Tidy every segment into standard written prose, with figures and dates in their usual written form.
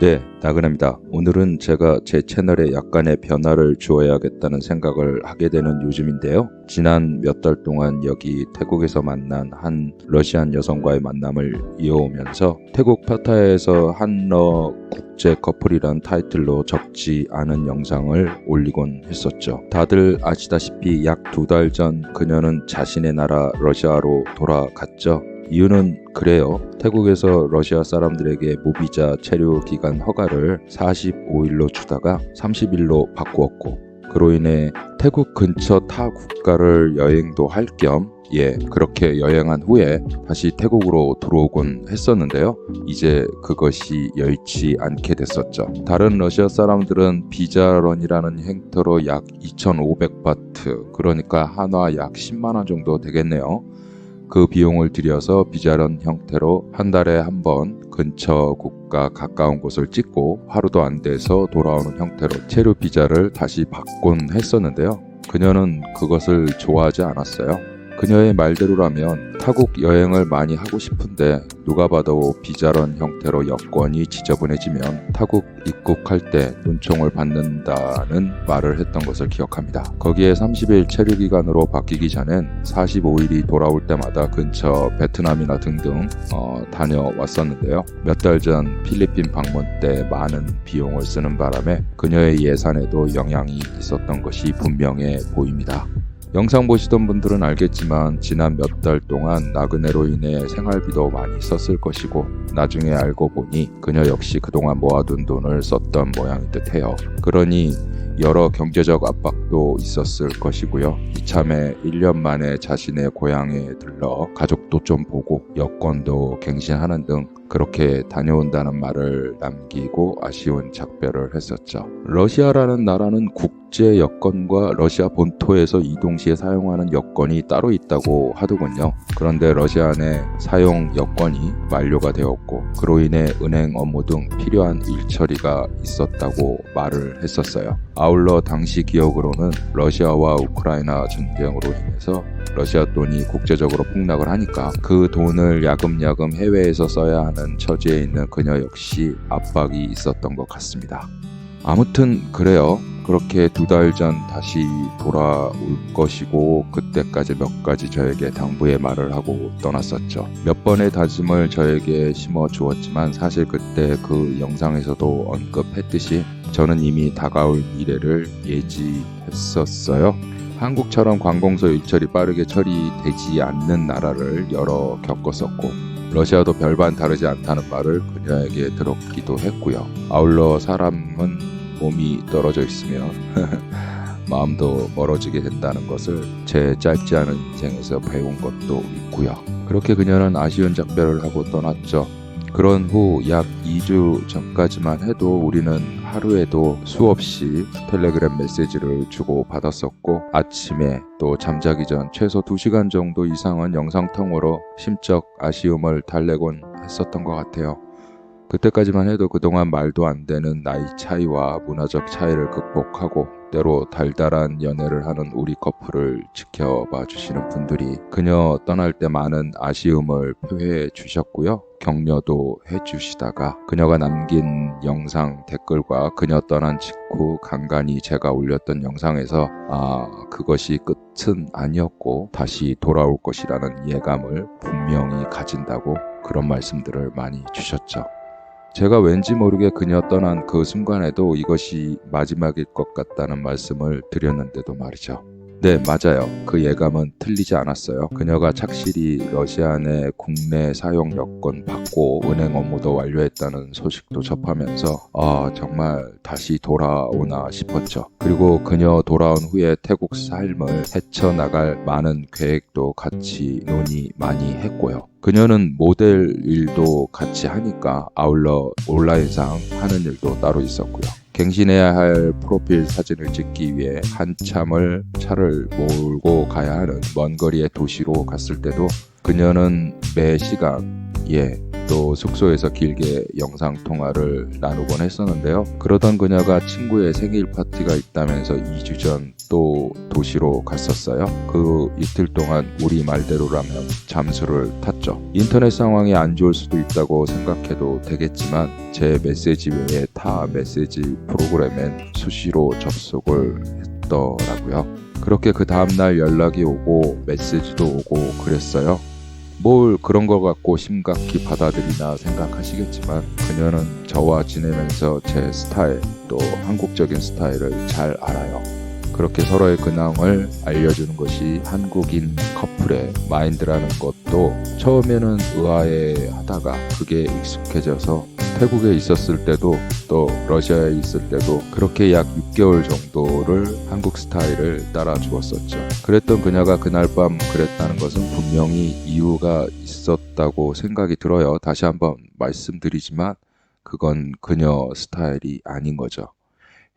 네, 나그네입니다. 오늘은 제가 제 채널에 약간의 변화를 주어야겠다는 생각을 하게 되는 요즘인데요. 지난 몇 달 동안 여기 태국에서 만난 한 러시안 여성과의 만남을 이어오면서 태국 파타야에서 한러 국제 커플이란 타이틀로 적지 않은 영상을 올리곤 했었죠. 다들 아시다시피 약 2달 전 그녀는 자신의 나라 러시아로 돌아갔죠. 이유는 그래요. 태국에서 러시아 사람들에게 무비자 체류 기간 허가를 45일로 주다가 30일로 바꾸었고, 그로 인해 태국 근처 타 국가를 여행도 할 겸 그렇게 여행한 후에 다시 태국으로 들어오곤 했었는데요. 이제 그것이 여의치 않게 됐었죠. 다른 러시아 사람들은 비자런이라는 행태로 약 2,500바트, 그러니까 한화 약 10만 원 정도 되겠네요. 그 비용을 들여서 비자런 형태로 한 달에 한 번 근처 국가 가까운 곳을 찍고 하루도 안 돼서 돌아오는 형태로 체류 비자를 다시 받곤 했었는데요. 그녀는 그것을 좋아하지 않았어요. 그녀의 말대로라면 타국 여행을 많이 하고 싶은데 누가 봐도 비자런 형태로 여권이 지저분해지면 타국 입국할 때 눈총을 받는다는 말을 했던 것을 기억합니다. 거기에 30일 체류 기간으로 바뀌기 전엔 45일이 돌아올 때마다 근처 베트남이나 등등 다녀왔었는데요. 몇 달 전 필리핀 방문 때 많은 비용을 쓰는 바람에 그녀의 예산에도 영향이 있었던 것이 분명해 보입니다. 영상 보시던 분들은 알겠지만 지난 몇 달 동안 나그네로 인해 생활비도 많이 썼을 것이고, 나중에 알고 보니 그녀 역시 그동안 모아둔 돈을 썼던 모양인 듯해요. 그러니 여러 경제적 압박도 있었을 것이고요. 이참에 1년 만에 자신의 고향에 들러 가족도 좀 보고 여권도 갱신하는 등 그렇게 다녀온다는 말을 남기고 아쉬운 작별을 했었죠. 러시아라는 나라는 국제 여권과 러시아 본토에서 이동 시에 사용하는 여권이 따로 있다고 하더군요. 그런데 러시아 내 사용 여권이 만료가 되었고, 그로 인해 은행 업무 등 필요한 일 처리가 있었다고 말을 했었어요. 아울러 당시 기억으로는 러시아와 우크라이나 전쟁으로 인해서 러시아 돈이 국제적으로 폭락을 하니까 그 돈을 야금야금 해외에서 써야 하는 처지에 있는 그녀 역시 압박이 있었던 것 같습니다. 아무튼 그래요. 그렇게 2달 전 다시 돌아올 것이고, 그때까지 몇 가지 저에게 당부의 말을 하고 떠났었죠. 몇 번의 다짐을 저에게 심어 주었지만 사실 그때 그 영상에서도 언급했듯이 저는 이미 다가올 미래를 예지했었어요. 한국처럼 관공서 일처리 빠르게 처리되지 않는 나라를 여러 겪었었고, 러시아도 별반 다르지 않다는 말을 그녀에게 들었기도 했고요. 아울러 사람은 몸이 떨어져 있으면 마음도 멀어지게 된다는 것을 제 짧지 않은 인생에서 배운 것도 있고요. 그렇게 그녀는 아쉬운 작별을 하고 떠났죠. 그런 후 약 2주 전까지만 해도 우리는 하루에도 수없이 텔레그램 메시지를 주고 받았었고, 아침에 또 잠자기 전 최소 2시간 정도 이상은 영상통화로 심적 아쉬움을 달래곤 했었던 것 같아요. 그때까지만 해도 그동안 말도 안 되는 나이 차이와 문화적 차이를 극복하고 때로 달달한 연애를 하는 우리 커플을 지켜봐 주시는 분들이 그녀 떠날 때 많은 아쉬움을 표해 주셨고요. 격려도 해주시다가 그녀가 남긴 영상 댓글과 그녀 떠난 직후 간간히 제가 올렸던 영상에서 그것이 끝은 아니었고 다시 돌아올 것이라는 예감을 분명히 가진다고 그런 말씀들을 많이 주셨죠. 제가 왠지 모르게 그녀 떠난 그 순간에도 이것이 마지막일 것 같다는 말씀을 드렸는데도 말이죠. 네, 맞아요. 그 예감은 틀리지 않았어요. 그녀가 착실히 러시아 내 국내 사용 여권 받고 은행 업무도 완료했다는 소식도 접하면서 정말 다시 돌아오나 싶었죠. 그리고 그녀 돌아온 후에 태국 삶을 헤쳐나갈 많은 계획도 같이 논의 많이 했고요. 그녀는 모델 일도 같이 하니까 아울러 온라인상 하는 일도 따로 있었고요. 갱신해야 할 프로필 사진을 찍기 위해 한참을 차를 몰고 가야 하는 먼 거리의 도시로 갔을 때도 그녀는 매 시간 또 숙소에서 길게 영상통화를 나누곤 했었는데요. 그러던 그녀가 친구의 생일 파티가 있다면서 2주 전 또 도시로 갔었어요. 그 이틀 동안 우리 말대로라면 잠수를 탔죠. 인터넷 상황이 안 좋을 수도 있다고 생각해도 되겠지만 제 메시지 외에 타 메시지 프로그램엔 수시로 접속을 했더라고요. 그렇게 그 다음날 연락이 오고 메시지도 오고 그랬어요. 뭘 그런 거 갖고 심각히 받아들이나 생각하시겠지만 그녀는 저와 지내면서 제 스타일 또 한국적인 스타일을 잘 알아요. 그렇게 서로의 근황을 알려주는 것이 한국인 커플의 마인드라는 것도 처음에는 의아해 하다가 그게 익숙해져서 태국에 있었을 때도 또 러시아에 있을 때도 그렇게 약 6개월 정도를 한국 스타일을 따라 주었었죠. 그랬던 그녀가 그날 밤 그랬다는 것은 분명히 이유가 있었다고 생각이 들어요. 다시 한번 말씀드리지만 그건 그녀 스타일이 아닌 거죠.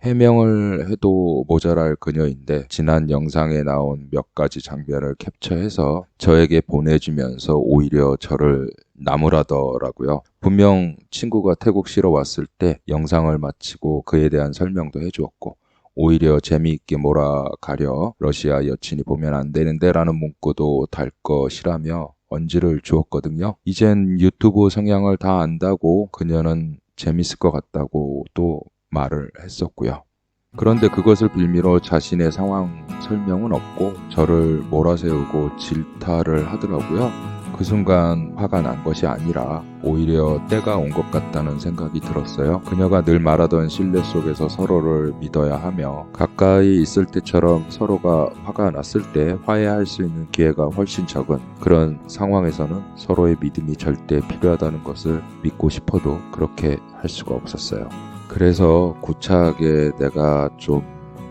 해명을 해도 모자랄 그녀인데 지난 영상에 나온 몇 가지 장면을 캡처해서 저에게 보내주면서 오히려 저를 나무라더라고요. 분명 친구가 태국 쉬러 왔을 때 영상을 마치고 그에 대한 설명도 해주었고 오히려 재미있게 몰아가려 러시아 여친이 보면 안 되는데 라는 문구도 달 것이라며 언지를 주었거든요. 이젠 유튜브 성향을 다 안다고 그녀는 재밌을 것 같다고 또 말을 했었고요. 그런데 그것을 빌미로 자신의 상황 설명은 없고 저를 몰아세우고 질타를 하더라고요. 그 순간 화가 난 것이 아니라 오히려 때가 온 것 같다는 생각이 들었어요. 그녀가 늘 말하던 신뢰 속에서 서로를 믿어야 하며 가까이 있을 때처럼 서로가 화가 났을 때 화해할 수 있는 기회가 훨씬 적은 그런 상황에서는 서로의 믿음이 절대 필요하다는 것을 믿고 싶어도 그렇게 할 수가 없었어요. 그래서 구차하게 내가 좀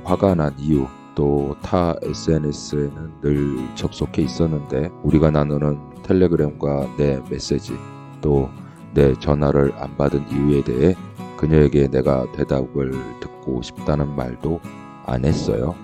화가 난 이유 또 타 SNS에는 늘 접속해 있었는데 우리가 나누는 텔레그램과 내 메시지 또 내 전화를 안 받은 이유에 대해 그녀에게 내가 대답을 듣고 싶다는 말도 안 했어요.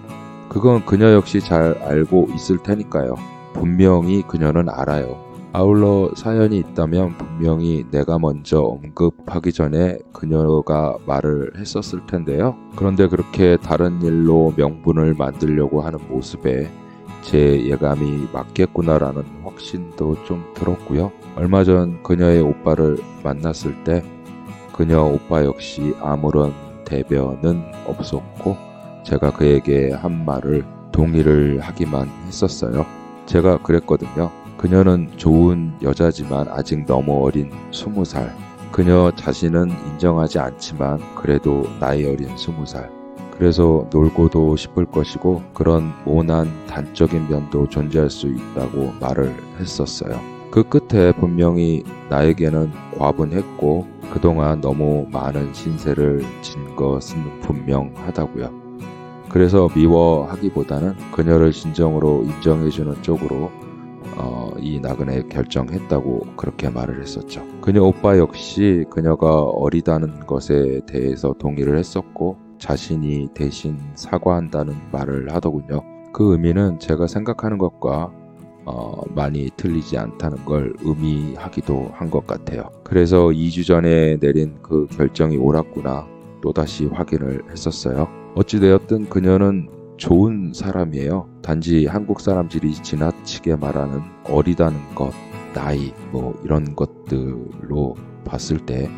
그건 그녀 역시 잘 알고 있을 테니까요. 분명히 그녀는 알아요. 아울러 사연이 있다면 분명히 내가 먼저 언급하기 전에 그녀가 말을 했었을 텐데요. 그런데 그렇게 다른 일로 명분을 만들려고 하는 모습에 제 예감이 맞겠구나라는 확신도 좀 들었고요. 얼마 전 그녀의 오빠를 만났을 때 그녀 오빠 역시 아무런 대변은 없었고 제가 그에게 한 말을 동의를 하기만 했었어요. 제가 그랬거든요. 그녀는 좋은 여자지만 아직 너무 어린 20살. 그녀 자신은 인정하지 않지만 그래도 나이 어린 20살. 그래서 놀고도 싶을 것이고 그런 모난 단적인 면도 존재할 수 있다고 말을 했었어요. 그 끝에 분명히 나에게는 과분했고 그동안 너무 많은 신세를 진 것은 분명하다고요. 그래서 미워하기보다는 그녀를 진정으로 인정해주는 쪽으로 이 나그네 결정했다고 그렇게 말을 했었죠. 그녀 오빠 역시 그녀가 어리다는 것에 대해서 동의를 했었고 자신이 대신 사과한다는 말을 하더군요. 그 의미는 제가 생각하는 것과 많이 틀리지 않다는 걸 의미하기도 한 것 같아요. 그래서 2주 전에 내린 그 결정이 옳았구나 또다시 확인을 했었어요. 어찌되었든 그녀는 좋은 사람이에요. 단지 한국 사람들이 지나치게 말하는 어리다는 것, 나이 뭐 이런 것들로 봤을 때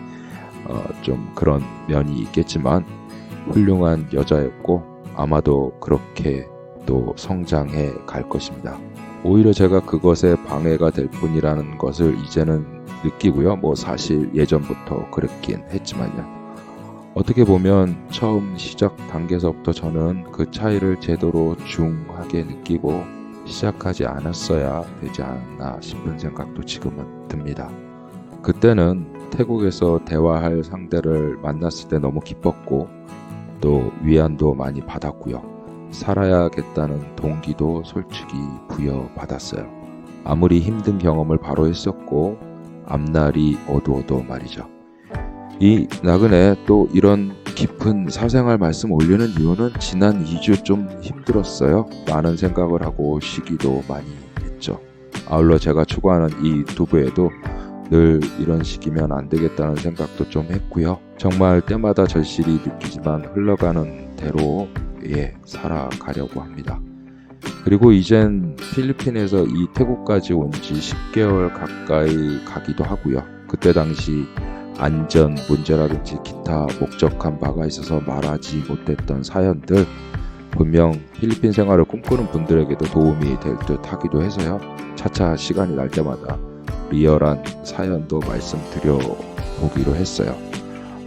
좀 그런 면이 있겠지만 훌륭한 여자였고 아마도 그렇게 또 성장해 갈 것입니다. 오히려 제가 그것에 방해가 될 뿐이라는 것을 이제는 느끼고요. 뭐 사실 예전부터 그랬긴 했지만요. 어떻게 보면 처음 시작 단계에서부터 저는 그 차이를 제대로 중하게 느끼고 시작하지 않았어야 되지 않았나 싶은 생각도 지금은 듭니다. 그때는 태국에서 대화할 상대를 만났을 때 너무 기뻤고 또 위안도 많이 받았고요. 살아야겠다는 동기도 솔직히 부여받았어요. 아무리 힘든 경험을 바로 했었고 앞날이 어두워도 말이죠. 이 나그네 또 이런 깊은 사생활 말씀 올리는 이유는 지난 2주 좀 힘들었어요. 많은 생각을 하고 쉬기도 많이 했죠. 아울러 제가 추구하는 이 유튜브에도 늘 이런 식이면 안 되겠다는 생각도 좀 했고요. 정말 때마다 절실히 느끼지만 흘러가는 대로 살아가려고 합니다. 그리고 이젠 필리핀에서 이 태국까지 온 지 10개월 가까이 가기도 하고요. 그때 당시 안전 문제라든지 기타 목적한 바가 있어서 말하지 못했던 사연들 분명 필리핀 생활을 꿈꾸는 분들에게도 도움이 될 듯 하기도 해서요. 차차 시간이 날 때마다 리얼한 사연도 말씀드려 보기로 했어요.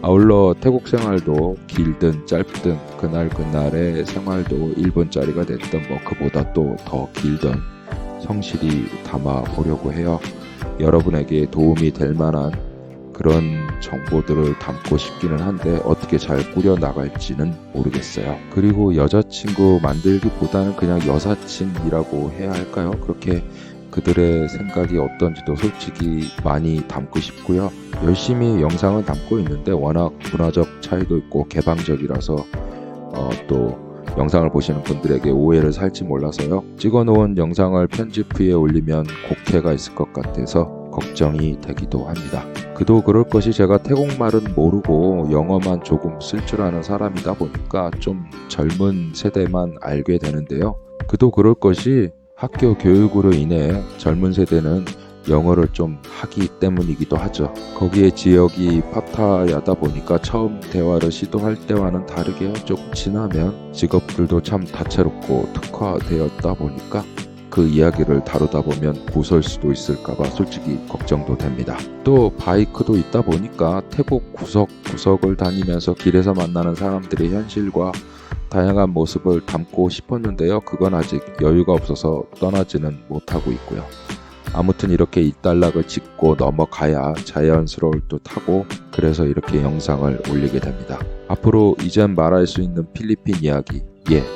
아울러 태국 생활도 길든 짧든 그날그날의 생활도 1분짜리가 됐든 그보다 또 더 길든 성실히 담아 보려고 해요. 여러분에게 도움이 될 만한 그런 정보들을 담고 싶기는 한데 어떻게 잘 꾸려 나갈지는 모르겠어요. 그리고 여자친구 만들기보다는 그냥 여사친이라고 해야 할까요? 그렇게 그들의 생각이 어떤지도 솔직히 많이 담고 싶고요. 열심히 영상을 담고 있는데 워낙 문화적 차이도 있고 개방적이라서 또 영상을 보시는 분들에게 오해를 살지 몰라서요. 찍어놓은 영상을 편집 후에 올리면 곡해가 있을 것 같아서 걱정이 되기도 합니다. 그도 그럴 것이 제가 태국말은 모르고 영어만 조금 쓸 줄 아는 사람이다 보니까 좀 젊은 세대만 알게 되는데요. 그도 그럴 것이 학교 교육으로 인해 젊은 세대는 영어를 좀 하기 때문이기도 하죠. 거기에 지역이 파타야다 보니까 처음 대화를 시도할 때와는 다르게 조금 지나면 직업들도 참 다채롭고 특화되었다 보니까 그 이야기를 다루다 보면 고설 수도 있을까봐 솔직히 걱정도 됩니다. 또 바이크도 있다 보니까 태국 구석구석을 다니면서 길에서 만나는 사람들의 현실과 다양한 모습을 담고 싶었는데요. 그건 아직 여유가 없어서 떠나지는 못하고 있고요. 아무튼 이렇게 이단락을 짚고 넘어가야 자연스러울 듯 하고 그래서 이렇게 영상을 올리게 됩니다. 앞으로 이젠 말할 수 있는 필리핀 이야기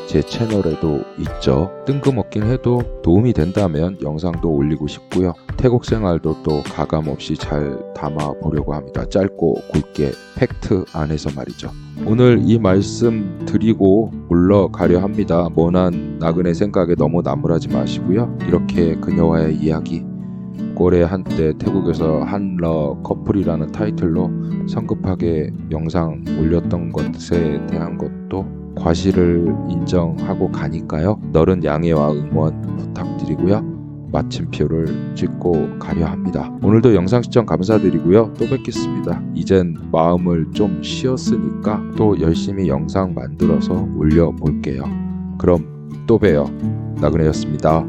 제 채널에도 있죠. 뜬금없긴 해도 도움이 된다면 영상도 올리고 싶고요. 태국 생활도 또 가감없이 잘 담아 보려고 합니다. 짧고 굵게 팩트 안에서 말이죠. 오늘 이 말씀 드리고 물러가려 합니다. 머난 나그네 생각에 너무 나무라지 마시고요. 이렇게 그녀와의 이야기 올해 한때 태국에서 한러 커플이라는 타이틀로 성급하게 영상 올렸던 것에 대한 것도 과실을 인정하고 가니까요. 너른 양해와 응원 부탁드리고요. 마침표를 찍고 가려 합니다. 오늘도 영상 시청 감사드리고요. 또 뵙겠습니다. 이젠 마음을 좀 쉬었으니까 또 열심히 영상 만들어서 올려볼게요. 그럼 또 봬요. 나그네였습니다.